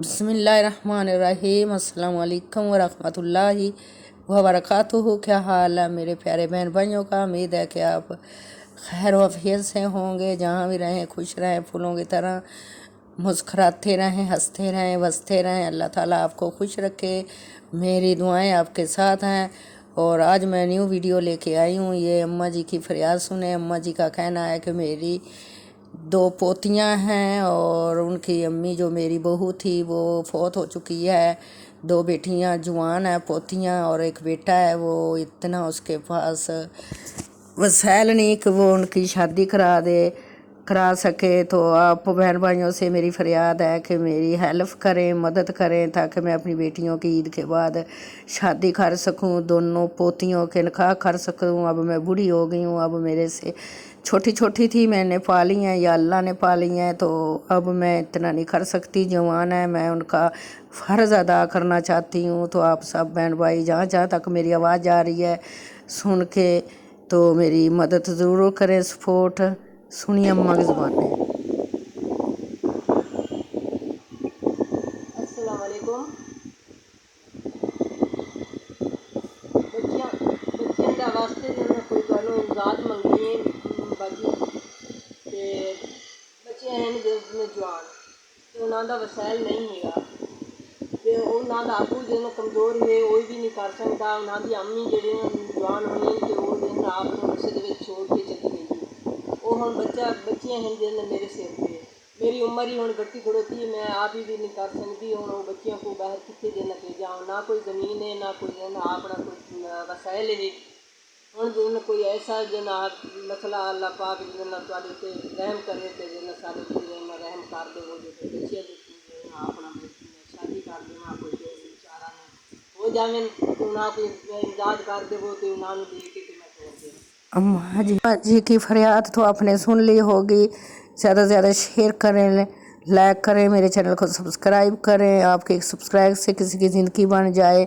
बिस्मिल्लाहिर्रहमानिर्रहीम। अस्सलाम वालेकुम वरहमतुल्लाहि वबरकातुहू। क्या हाल है मेरे प्यारे बहन भाइयों का। उम्मीद है कि आप खैर वफियत से होंगे, जहाँ भी रहें खुश रहें, फूलों की तरह मुस्कुराते रहें, हंसते रहें, बसते रहें। अल्लाह ताला आपको खुश रखे। मेरी दुआएं आपके साथ हैं। और आज मैं न्यू वीडियो लेके आई हूँ। ये अम्मा जी की फरियाद सुने। अम्मा जी का कहना है कि मेरी दो पोतियां हैं और उनकी अम्मी जो मेरी बहू थी वो फौत हो चुकी है। दो बेटियां जवान है पोतियां, और एक बेटा है। वो इतना उसके पास वसैल नहीं कि वो उनकी शादी करा सके। तो आप बहन भाइयों से मेरी फरियाद है कि मेरी हेल्प करें, मदद करें, ताकि मैं अपनी बेटियों की ईद के बाद शादी कर सकूं, दोनों पोतियों के निकाह कर सकूं। अब मैं बूढ़ी हो गई हूं, अब मेरे से छोटी छोटी थी मैंने पाली हैं या अल्लाह ने पाली हैं, तो अब मैं इतना नहीं कर सकती। जवान है, मैं उनका फ़र्ज़ अदा करना चाहती हूँ। तो आप सब बहन भाई जहाँ जहाँ तक मेरी आवाज़ आ रही है सुन के, तो मेरी मदद ज़रूर करें, सपोर्ट। सुनिए अम्मा की ज़ुबान में। अस्सलाम वालेकुम। बच्चियां दा वास्ते मैं कोई गल्लों इमदाद मंगनी है बाकी ते बच्चियां हैं जवान ते उन्हां दा वसैल नहीं हैगा ते उन्हां दा आपूं जिन्ना कमज़ोर है कोई भी नहीं कर सकदा। उन्हां दी अम्मी जेह्ड़ी जवान होई ते ओह् दिन आप नशे दे विच छोड़ के चली गई। वो हुण बच्चियां हैं जिन्ना मेरे सिर पे। मेरी उम्र ही हुण गट्टी खड़ोती है, मैं आप ही भी नहीं कर सकती। हुण वो बच्चियों को बाहर कितने दिन भेजा, ना कोई ज़मीन है ना कोई दिन अपना कोई वसाइल है। हुण जिन कोई ऐसा जिन्ना मसला अल्लाह पाक जिन्ना तुहाडे उत्ते रहम करे ते जिन्ना सारे उत्ते जिन्ना रहम कर दे। वो जो बच्चियां अपना शादी कर देना, कोई बेचारा ने हो जावे तो ना कोई इमदाद कर देवो तो उन्होंने दे के मैं छोड़ देना। अम्मा जी की फरियाद तो आपने सुन ली होगी। ज़्यादा से ज़्यादा शेयर करें, लाइक करें, मेरे चैनल को सब्सक्राइब करें। आपके सब्सक्राइब से किसी की ज़िंदगी बन जाए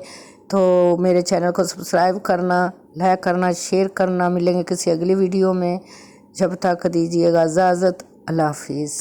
तो मेरे चैनल को सब्सक्राइब करना, लाइक करना, शेयर करना। मिलेंगे किसी अगली वीडियो में। जब तक दीजिएगा इजाज़त। अल्लाह हाफिज़।